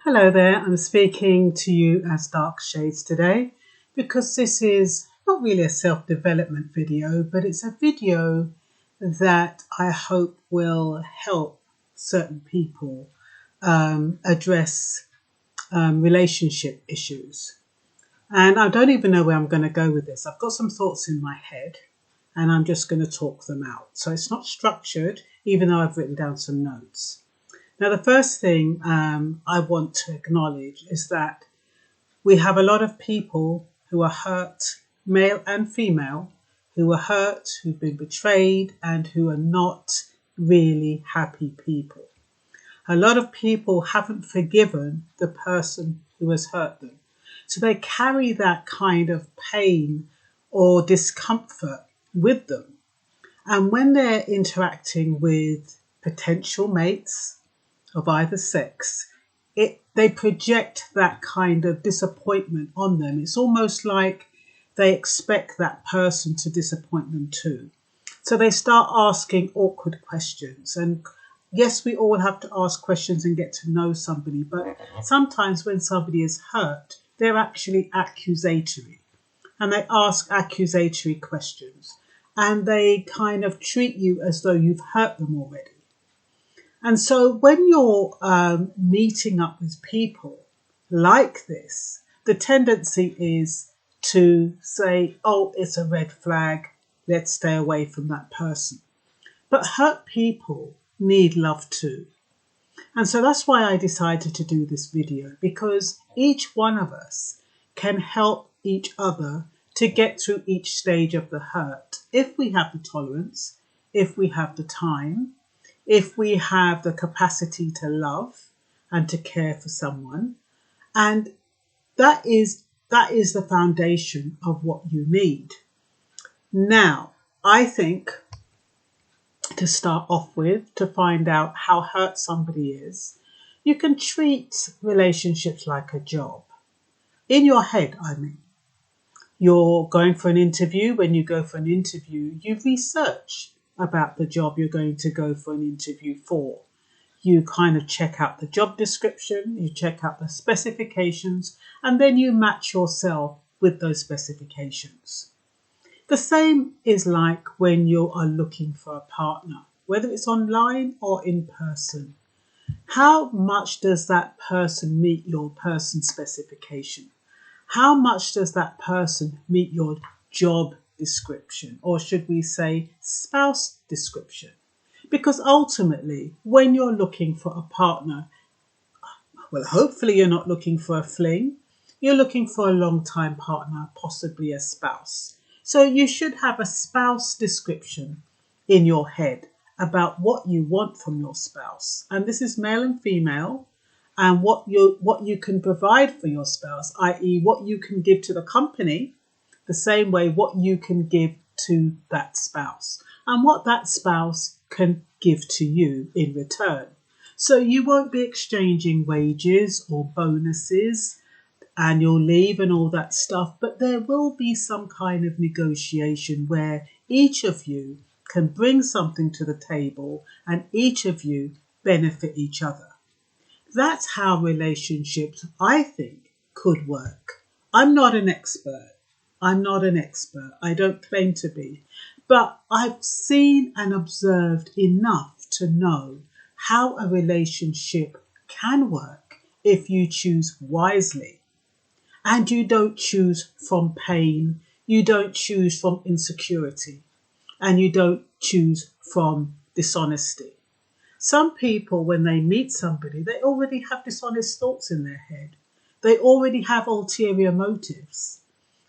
Hello there, I'm speaking to you as Dark Shades today because this is not really a self-development video, but it's a video that I hope will help certain people address relationship issues. And I don't even know where I'm going to go with this. I've got some thoughts in my head and I'm just going to talk them out. So it's not structured, even though I've written down some notes. Now, the first thing I want to acknowledge is that we have a lot of people who are hurt, male and female, who are hurt, who've been betrayed, and who are not really happy people. A lot of people haven't forgiven the person who has hurt them. So they carry that kind of pain or discomfort with them. And when they're interacting with potential mates of either sex, they project that kind of disappointment on them. It's almost like they expect that person to disappoint them too. So they start asking awkward questions. And yes, we all have to ask questions and get to know somebody, but sometimes when somebody is hurt, they're actually accusatory. And they ask accusatory questions. And they kind of treat you as though you've hurt them already. And so when you're meeting up with people like this, the tendency is to say, oh, it's a red flag, let's stay away from that person. But hurt people need love too. And so that's why I decided to do this video, because each one of us can help each other to get through each stage of the hurt if we have the tolerance, if we have the time, if we have the capacity to love and to care for someone. And that is the foundation of what you need. Now, I think to start off with, to find out how hurt somebody is, you can treat relationships like a job. In your head, I mean. You're going for an interview. When you go for an interview, you research about the job you're going to go for an interview for. You kind of check out the job description, you check out the specifications, and then you match yourself with those specifications. The same is like when you are looking for a partner, whether it's online or in person. How much does that person meet your person specification? How much does that person meet your job description, or should we say spouse description? Because ultimately, when you're looking for a partner, well, hopefully you're not looking for a fling. You're looking for a long-time partner, possibly a spouse. So you should have a spouse description in your head about what you want from your spouse. And this is male and female, and what you can provide for your spouse, i.e. what you can give to the company, the same way what you can give to that spouse, and what that spouse can give to you in return. So you won't be exchanging wages or bonuses, annual leave and all that stuff, but there will be some kind of negotiation where each of you can bring something to the table and each of you benefit each other. That's how relationships, I think, could work. I'm not an expert. I don't claim to be. But I've seen and observed enough to know how a relationship can work if you choose wisely. And you don't choose from pain. You don't choose from insecurity. And you don't choose from dishonesty. Some people, when they meet somebody, they already have dishonest thoughts in their head. They already have ulterior motives.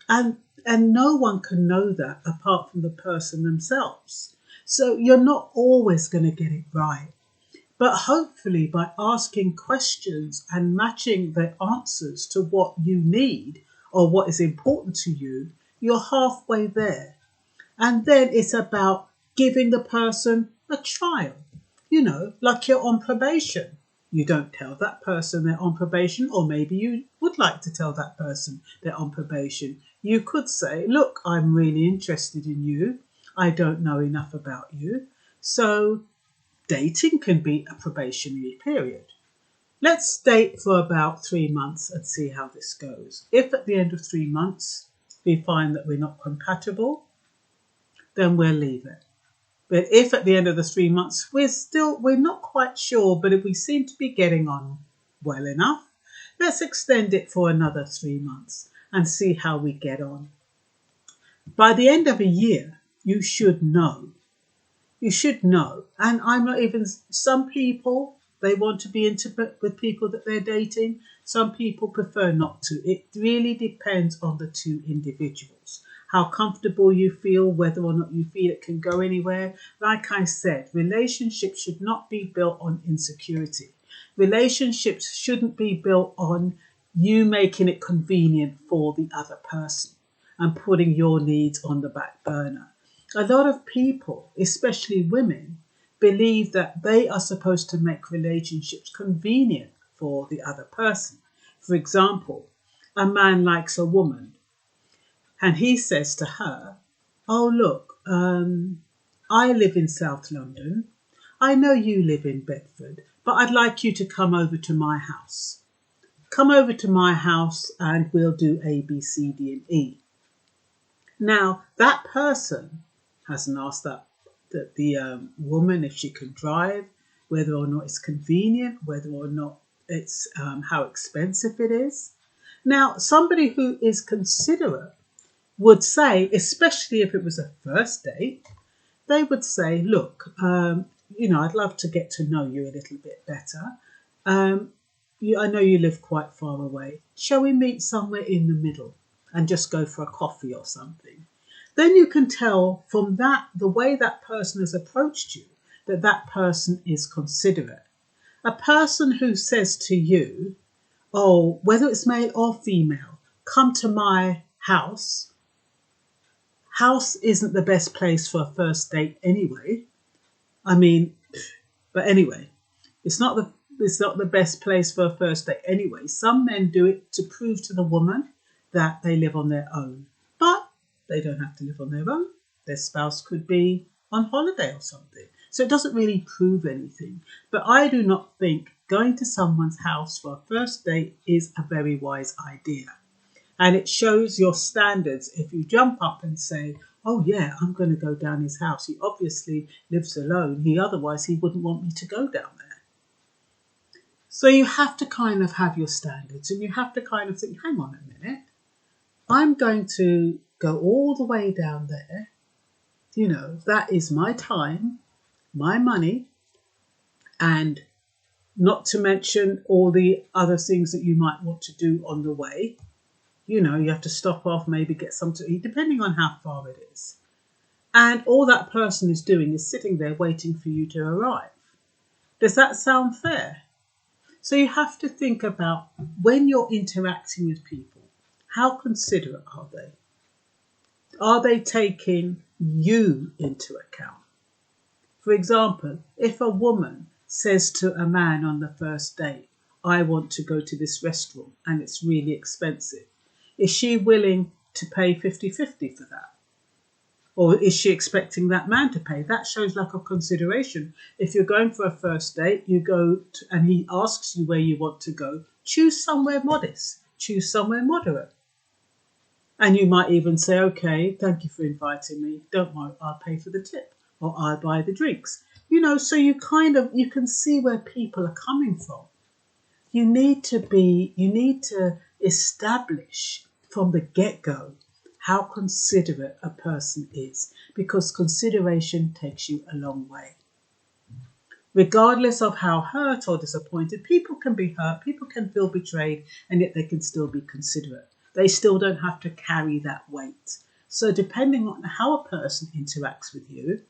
And no one can know that apart from the person themselves. So you're not always going to get it right. But hopefully by asking questions and matching the answers to what you need or what is important to you, you're halfway there. And then it's about giving the person a trial. You know, like you're on probation. You don't tell that person they're on probation, or maybe you would like to tell that person they're on probation. You could say, look, I'm really interested in you. I don't know enough about you. So dating can be a probationary period. Let's date for about 3 months and see how this goes. If at the end of 3 months we find that we're not compatible, then we'll leave it. But if at the end of the 3 months we're not quite sure, but if we seem to be getting on well enough, let's extend it for another 3 months and see how we get on. By the end of a year, you should know. You should know. And I'm not even, some people, they want to be intimate with people that they're dating. Some people prefer not to. It really depends on the two individuals. How comfortable you feel, whether or not you feel it can go anywhere. Like I said, relationships should not be built on insecurity. Relationships shouldn't be built on you making it convenient for the other person and putting your needs on the back burner. A lot of people, especially women, believe that they are supposed to make relationships convenient for the other person. For example, a man likes a woman and he says to her, "Oh, look, I live in South London. I know you live in Bedford, but I'd like you to come over to my house. Come over to my house and we'll do A, B, C, D, and E." Now, that person hasn't asked the woman if she can drive, whether or not it's convenient, whether or not it's how expensive it is. Now, somebody who is considerate would say, especially if it was a first date, they would say, "Look, I'd love to get to know you a little bit better. I know you live quite far away. Shall we meet somewhere in the middle and just go for a coffee or something?" Then you can tell from that, the way that person has approached you, that that person is considerate. A person who says to you, "Oh, whether it's male or female, come to my house." House isn't the best place for a first date anyway. I mean, but anyway, it's not the best place for a first date anyway. Some men do it to prove to the woman that they live on their own. But they don't have to live on their own. Their spouse could be on holiday or something. So it doesn't really prove anything. But I do not think going to someone's house for a first date is a very wise idea. And it shows your standards if you jump up and say, "Oh yeah, I'm going to go down his house. He obviously lives alone. Otherwise he wouldn't want me to go down there." So you have to kind of have your standards and you have to kind of think, hang on a minute. I'm going to go all the way down there. That is my time, my money, and not to mention all the other things that you might want to do on the way. You have to stop off, maybe get something to eat, depending on how far it is. And all that person is doing is sitting there waiting for you to arrive. Does that sound fair? So you have to think about when you're interacting with people, how considerate are they? Are they taking you into account? For example, if a woman says to a man on the first date, "I want to go to this restaurant and it's really expensive," is she willing to pay 50-50 for that? Or is she expecting that man to pay? That shows lack of consideration. If you're going for a first date, you go to, and he asks you where you want to go, choose somewhere modest, choose somewhere moderate. And you might even say, "Okay, thank you for inviting me. Don't worry, I'll pay for the tip or I'll buy the drinks." So you can see where people are coming from. You need to establish from the get-go how considerate a person is, because consideration takes you a long way. Regardless of how hurt or disappointed, people can be hurt, people can feel betrayed, and yet they can still be considerate. They still don't have to carry that weight. So depending on how a person interacts with you,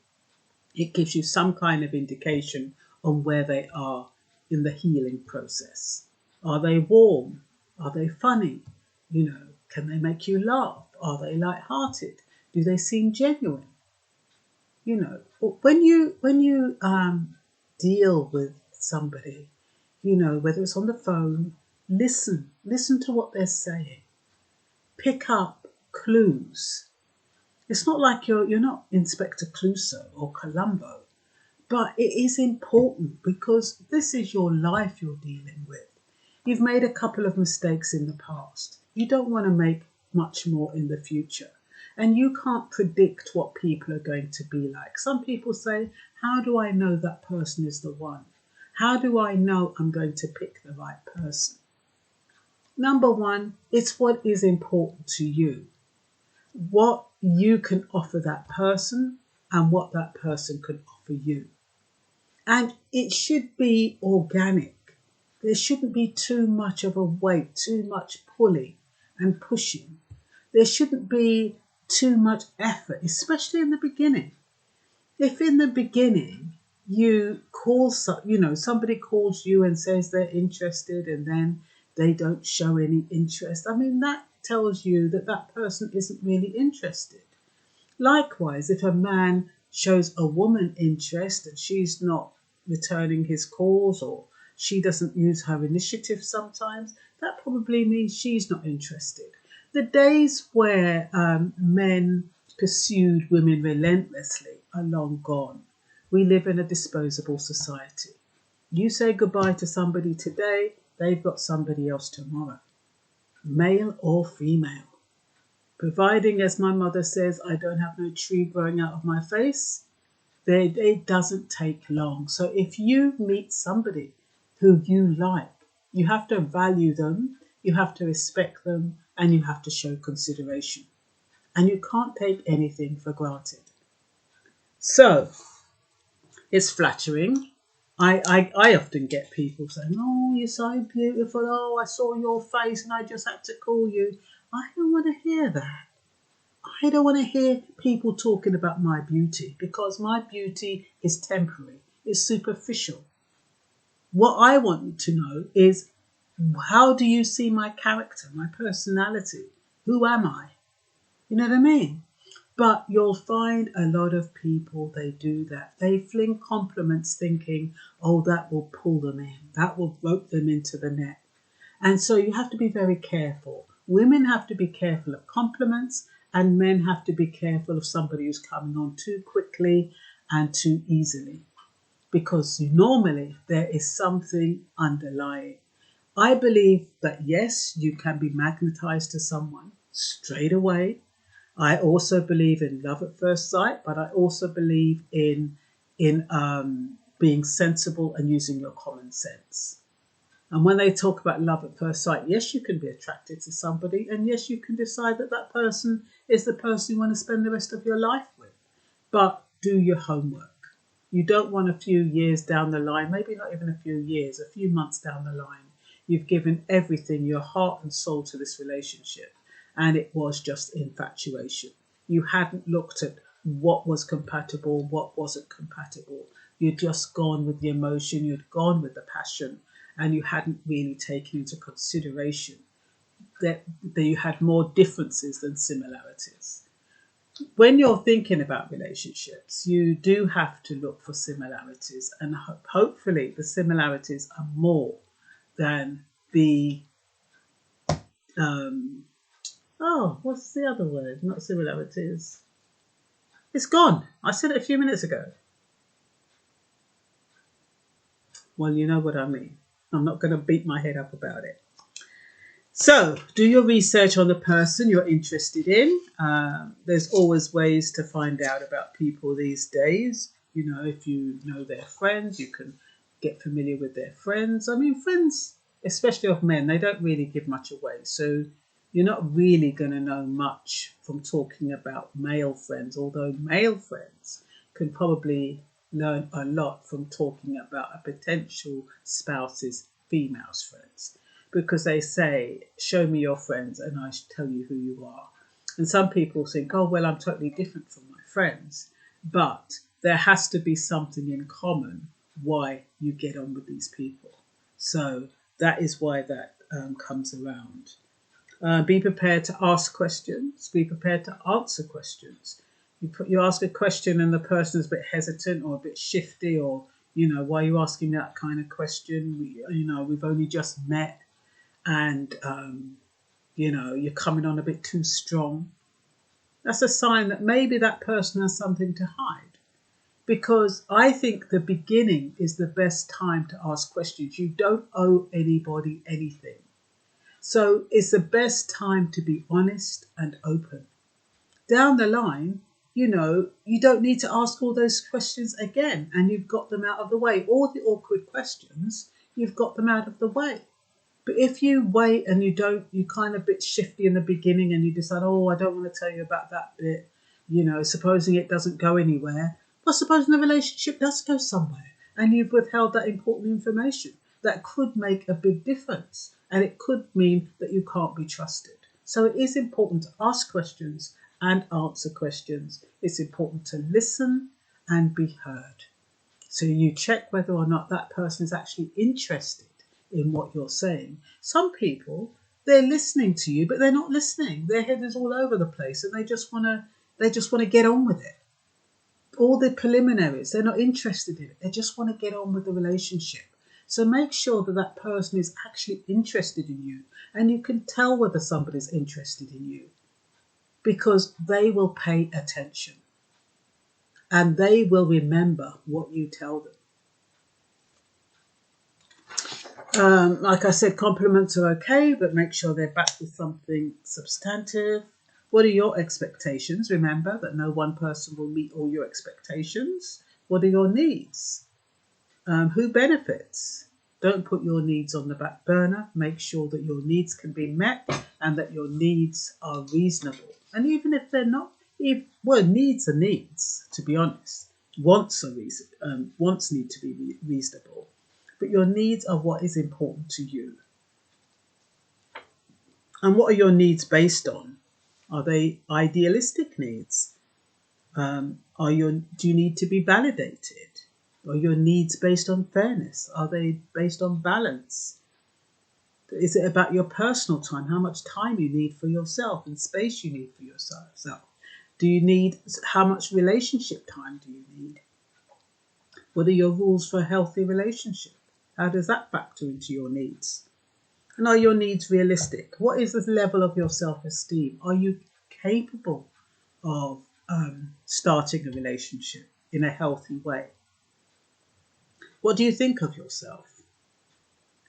it gives you some kind of indication on where they are in the healing process. Are they warm? Are they funny? Can they make you laugh? Are they light-hearted? Do they seem genuine? When you deal with somebody, whether it's on the phone, listen to what they're saying. Pick up clues. It's not like you're not Inspector Clouseau or Columbo, But it is important because this is your life you're dealing with. You've made a couple of mistakes in the past. You don't want to make much more in the future. And you can't predict what people are going to be like. Some people say, how do I know that person is the one? How do I know I'm going to pick the right person? Number one, it's what is important to you. What you can offer that person and what that person can offer you. And it should be organic. There shouldn't be too much of a weight, too much pulling and pushing. There shouldn't be too much effort, especially in the beginning. If in the beginning you call, somebody calls you and says they're interested and then they don't show any interest, I mean, that tells you that that person isn't really interested. Likewise, if a man shows a woman interest and she's not returning his calls or she doesn't use her initiative sometimes, that probably means she's not interested. The days where men pursued women relentlessly are long gone. We live in a disposable society. You say goodbye to somebody today, they've got somebody else tomorrow, male or female. Providing, as my mother says, I don't have no tree growing out of my face, it doesn't take long. So if you meet somebody who you like, you have to value them, you have to respect them, and you have to show consideration. And you can't take anything for granted. So it's flattering. I often get people saying, oh, you're so beautiful. Oh, I saw your face and I just had to call you. I don't want to hear that. I don't want to hear people talking about my beauty because my beauty is temporary. It's superficial. What I want to know is, how do you see my character, my personality? Who am I? You know what I mean? But you'll find a lot of people, they do that. They fling compliments thinking, oh, that will pull them in. That will rope them into the net. And so you have to be very careful. Women have to be careful of compliments and men have to be careful of somebody who's coming on too quickly and too easily. Because normally there is something underlying. I believe that yes, you can be magnetized to someone straight away. I also believe in love at first sight, but I also believe in being sensible and using your common sense. And when they talk about love at first sight, yes, you can be attracted to somebody, and yes, you can decide that that person is the person you want to spend the rest of your life with. But do your homework. You don't want a few years down the line, maybe not even a few years, a few months down the line, you've given everything, your heart and soul to this relationship, and it was just infatuation. You hadn't looked at what was compatible, what wasn't compatible. You'd just gone with the emotion, you'd gone with the passion, and you hadn't really taken into consideration that you had more differences than similarities. When you're thinking about relationships, you do have to look for similarities, and hopefully the similarities are more than the what's the other word? Not similarities. It's gone. I said it a few minutes ago. Well, you know what I mean. I'm not going to beat my head up about it. So, do your research on the person you're interested in. There's always ways to find out about people these days. You know, if you know their friends, you can get familiar with their friends. I mean, friends, especially of men, they don't really give much away. So, you're not really going to know much from talking about male friends, although male friends can probably learn a lot from talking about a potential spouse's female's friends. Because they say, show me your friends and I shall tell you who you are. And some people think, oh, well, I'm totally different from my friends. But there has to be something in common why you get on with these people. So that is why that comes around. Be prepared to ask questions. Be prepared to answer questions. You ask a question and the person is a bit hesitant or a bit shifty, or, you know, why are you asking that kind of question? We've only just met. And, you're coming on a bit too strong. That's a sign that maybe that person has something to hide. because I think the beginning is the best time to ask questions. You don't owe anybody anything. So it's the best time to be honest and open. Down the line, you don't need to ask all those questions again, and you've got them out of the way. All the awkward questions, you've got them out of the way. But if you wait and you kind of a bit shifty in the beginning and you decide, oh, I don't want to tell you about that bit, supposing it doesn't go anywhere. Well, supposing the relationship does go somewhere and you've withheld that important information, that could make a big difference. And it could mean that you can't be trusted. So it is important to ask questions and answer questions. It's important to listen and be heard. So you check whether or not that person is actually interested in what you're saying. Some people, they're listening to you, but they're not listening. Their head is all over the place and they just want to get on with it. All the preliminaries, they're not interested in it. They just want to get on with the relationship. So make sure that that person is actually interested in you, and you can tell whether somebody's interested in you because they will pay attention and they will remember what you tell them. Like I said, compliments are okay, but make sure they're backed with something substantive. What are your expectations? Remember that no one person will meet all your expectations. What are your needs? Who benefits? Don't put your needs on the back burner. Make sure that your needs can be met and that your needs are reasonable. And even if they're not, needs are needs, to be honest. Wants need to be reasonable. But your needs are what is important to you. And what are your needs based on? Are they idealistic needs? Do you need to be validated? Are your needs based on fairness? Are they based on balance? Is it about your personal time? How much time you need for yourself and space you need for yourself? How much relationship time do you need? What are your rules for a healthy relationship? How does that factor into your needs? And are your needs realistic? What is the level of your self-esteem? Are you capable of starting a relationship in a healthy way? What do you think of yourself?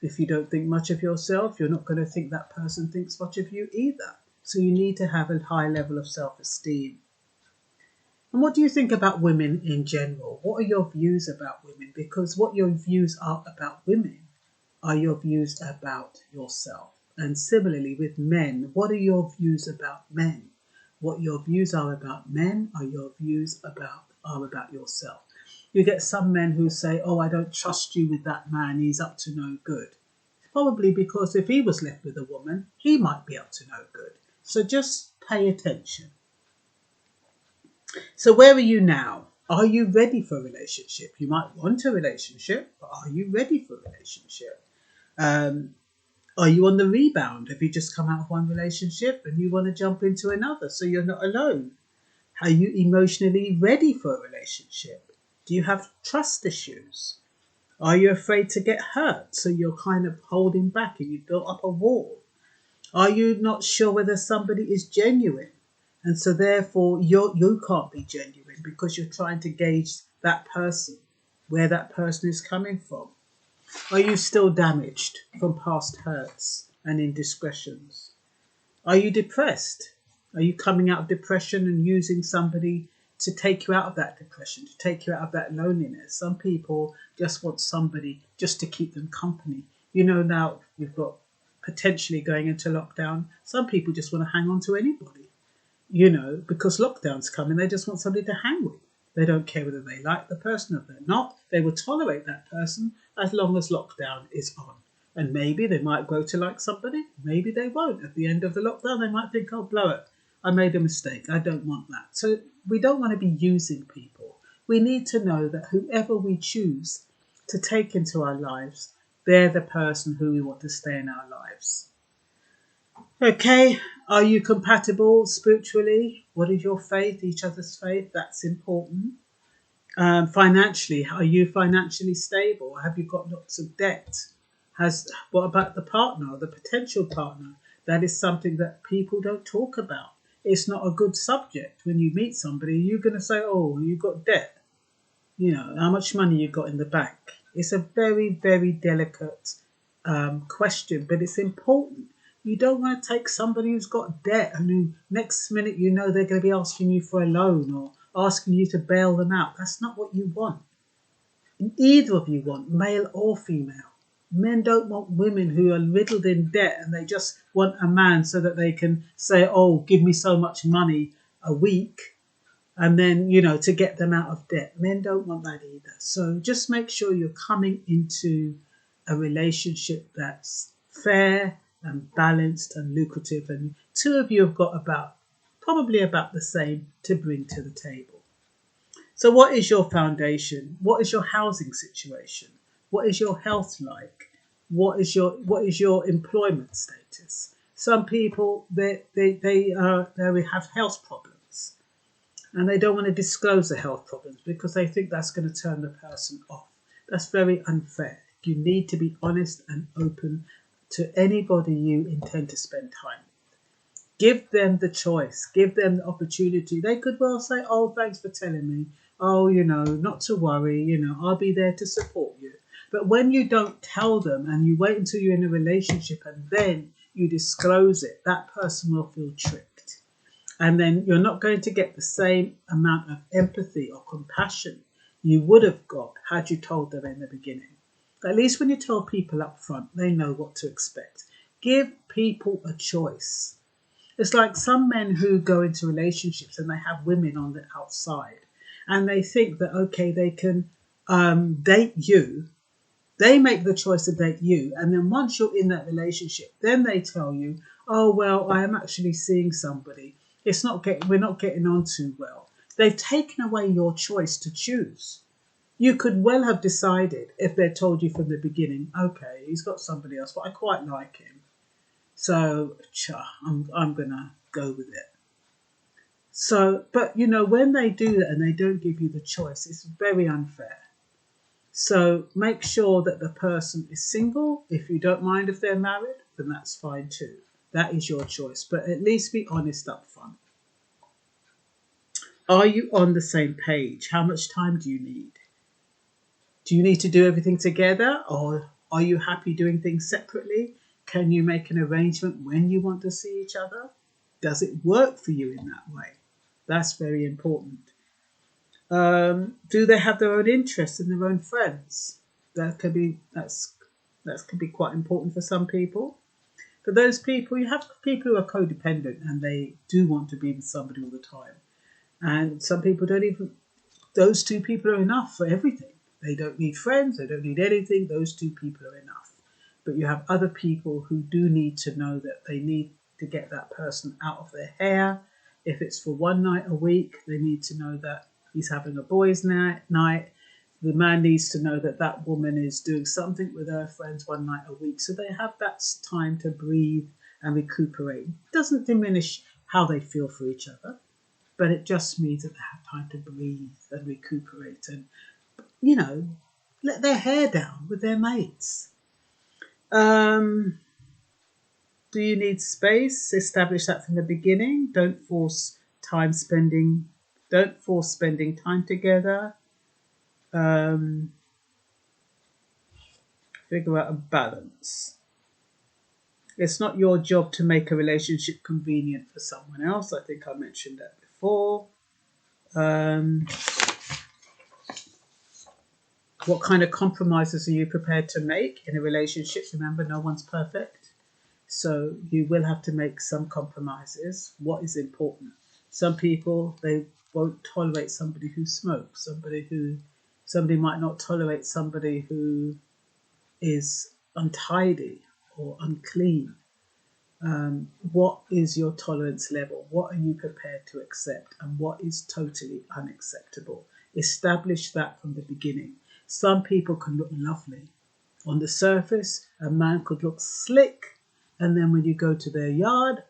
If you don't think much of yourself, you're not going to think that person thinks much of you either. So you need to have a high level of self-esteem. And what do you think about women in general? What are your views about women? Because what your views are about women are your views about yourself. And similarly with men, what are your views about men? What your views are about men are your views about yourself. You get some men who say, oh, I don't trust you with that man, he's up to no good. Probably because if he was left with a woman, he might be up to no good. So just pay attention. So where are you now? Are you ready for a relationship? You might want a relationship, but are you ready for a relationship? Are you on the rebound? Have you just come out of one relationship and you want to jump into another so you're not alone? Are you emotionally ready for a relationship? Do you have trust issues? Are you afraid to get hurt so you're kind of holding back and you built up a wall? Are you not sure whether somebody is genuine? And so therefore you can't be genuine because you're trying to gauge that person, where that person is coming from. Are you still damaged from past hurts and indiscretions? Are you depressed? Are you coming out of depression and using somebody to take you out of that depression, to take you out of that loneliness? Some people just want somebody just to keep them company. Now we've got potentially going into lockdown. Some people just want to hang on to anybody, because lockdown's coming. They just want somebody to hang with. They don't care whether they like the person or they're not. They will tolerate that person as long as lockdown is on. And maybe they might grow to like somebody. Maybe they won't. At the end of the lockdown, they might think, oh, blow it. I made a mistake. I don't want that. So we don't want to be using people. We need to know that whoever we choose to take into our lives, they're the person who we want to stay in our lives. Okay, are you compatible spiritually? What is your faith, each other's faith? That's important. Financially, are you financially stable? Have you got lots of debt? What about the partner, the potential partner? That is something that people don't talk about. It's not a good subject when you meet somebody. You're going to say, oh, you've got debt. how much money you got in the bank. It's a very, very delicate question, but it's important. You don't want to take somebody who's got debt and who next minute they're going to be asking you for a loan or asking you to bail them out. That's not what you want. Either of you want, male or female. Men don't want women who are riddled in debt and they just want a man so that they can say, oh, give me so much money a week, and then, to get them out of debt. Men don't want that either. So just make sure you're coming into a relationship that's fair and balanced and lucrative. And two of you have got probably about the same to bring to the table. So what is your foundation? What is your housing situation? What is your health like? What is your employment status? Some people they have health problems, and they don't want to disclose the health problems because they think that's going to turn the person off. That's very unfair. You need to be honest and open to anybody you intend to spend time with. Give them the choice. Give them the opportunity. They could well say, oh, thanks for telling me. Oh, not to worry. I'll be there to support you. But when you don't tell them and you wait until you're in a relationship and then you disclose it, that person will feel tricked. And then you're not going to get the same amount of empathy or compassion you would have got had you told them in the beginning. At least when you tell people up front, they know what to expect. Give people a choice. It's like some men who go into relationships and they have women on the outside and they think that, okay, they can date you. They make the choice to date you. And then once you're in that relationship, then they tell you, oh, well, I am actually seeing somebody. We're not getting on too well. They've taken away your choice to choose. You could well have decided if they told you from the beginning, okay, he's got somebody else, but I quite like him. So I'm going to go with it. So, but when they do that and they don't give you the choice, it's very unfair. So make sure that the person is single. If you don't mind if they're married, then that's fine too. That is your choice, but at least be honest up front. Are you on the same page? How much time do you need? Do you need to do everything together, or are you happy doing things separately? Can you make an arrangement when you want to see each other? Does it work for you in that way? That's very important. Do they have their own interests and their own friends? That could be quite important for some people. For those people, you have people who are codependent and they do want to be with somebody all the time. And some people those two people are enough for everything. They don't need friends, they don't need anything, those two people are enough. But you have other people who do need to know that they need to get that person out of their hair. If it's for one night a week, they need to know that he's having a boys' night. The man needs to know that that woman is doing something with her friends one night a week. So they have that time to breathe and recuperate. It doesn't diminish how they feel for each other, but it just means that they have time to breathe and recuperate and, let their hair down with their mates. Do you need space? Establish that from the beginning. Don't force spending time together. Figure out a balance. It's not your job to make a relationship convenient for someone else. I think I mentioned that before. What kind of compromises are you prepared to make in a relationship? Remember, no one's perfect. So you will have to make some compromises. What is important? Some people, they won't tolerate somebody who smokes. Somebody might not tolerate somebody who is untidy or unclean. What is your tolerance level? What are you prepared to accept? And what is totally unacceptable? Establish that from the beginning. Some people can look lovely. On the surface, a man could look slick, and then when you go to their yard,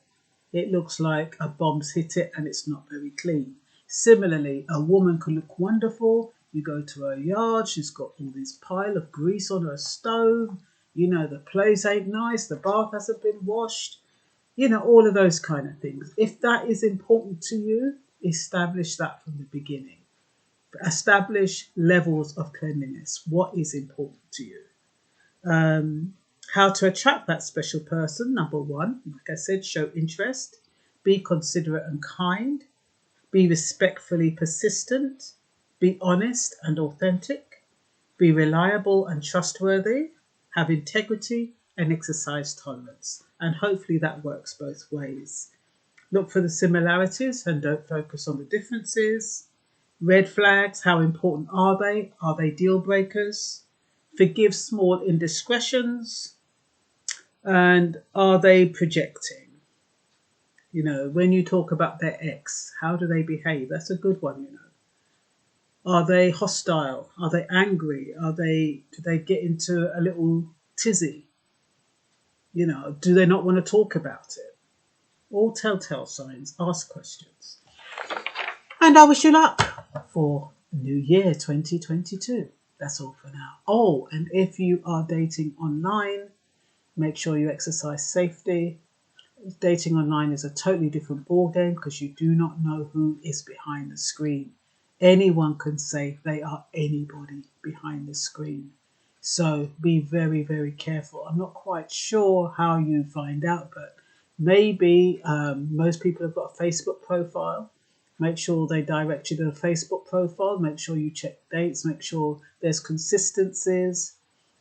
it looks like a bomb's hit it and it's not very clean. Similarly, a woman could look wonderful. You go to her yard, she's got all this pile of grease on her stove. The place ain't nice, the bath hasn't been washed. All of those kind of things. If that is important to you, establish that from the beginning. Establish levels of cleanliness. What is important to you? How to attract that special person. Number one, like I said, show interest. Be considerate and kind. Be respectfully persistent. Be honest and authentic. Be reliable and trustworthy. Have integrity and exercise tolerance. And hopefully that works both ways. Look for the similarities and don't focus on the differences. Red flags, how important are they? Are they deal breakers? Forgive small indiscretions. And are they projecting? You know, when you talk about their ex, how do they behave? That's a good one, you know. Are they hostile? Are they angry? Do they get into a little tizzy? You know, do they not want to talk about it? All telltale signs. Ask questions. And I wish you luck for New Year 2022. That's all for now. Oh, and if you are dating online, make sure you exercise safety. Dating online is a totally different ballgame because you do not know who is behind the screen. Anyone can say they are anybody behind the screen. So be very, very careful. I'm not quite sure how you find out, but maybe most people have got a Facebook profile. Make sure they direct you to a Facebook profile. Make sure you check dates. Make sure there's consistencies.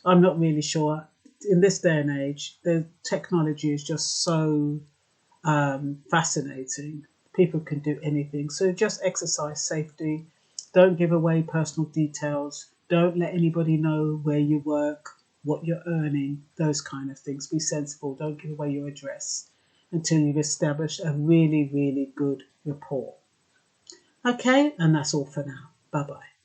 I'm not really sure. In this day and age, the technology is just so fascinating. People can do anything. So just exercise safety. Don't give away personal details. Don't let anybody know where you work, what you're earning, those kind of things. Be sensible. Don't give away your address until you've established a really, really good rapport. Okay, and that's all for now. Bye-bye.